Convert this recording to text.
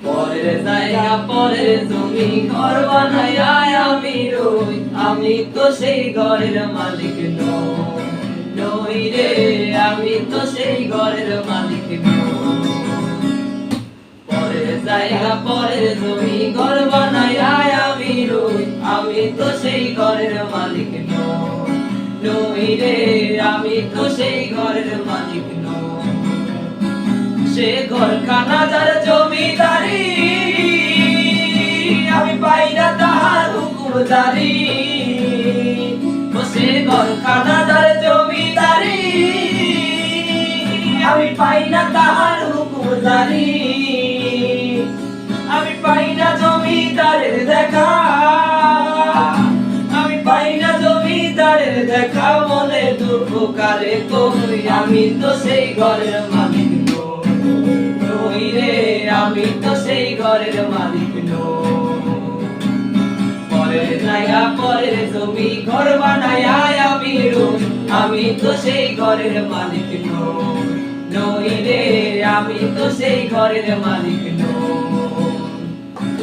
পরের জায়গা পরের জমি ঘর বানাইয়া আমি রই, আমি তো সেই ঘরের মালিক নই রে, আমি তো সেই ঘরের মালিক নই। পরের জায়গা পরের জমি ঘর বানাইয়া আমি রই, আমি তো সেই ঘরের মালিক নই রে, আমি তো সেই ঘরের মালিক নই। সে ঘরখানা যার জমিদারি, আমি পাই না তাহার হুকুমদারি। সে ঘরখানা যার জমিদারি, আমি পাই না তাহার হুকুমদারি। আমি পাই না জমিদারের দেখা, আমি পাই না জমিদারের দেখা। মনে দুঃখ কারে কই, আমি তো সেই ঘরের মালিক নই রে, আমি তো সেই ঘরের মালিক নই। পরের জায়গা পরের জমি ঘর বানাইয়া আমি রই, আমি তো সেই ঘরের মালিক নই রে, আমি তো সেই ঘরের মালিক।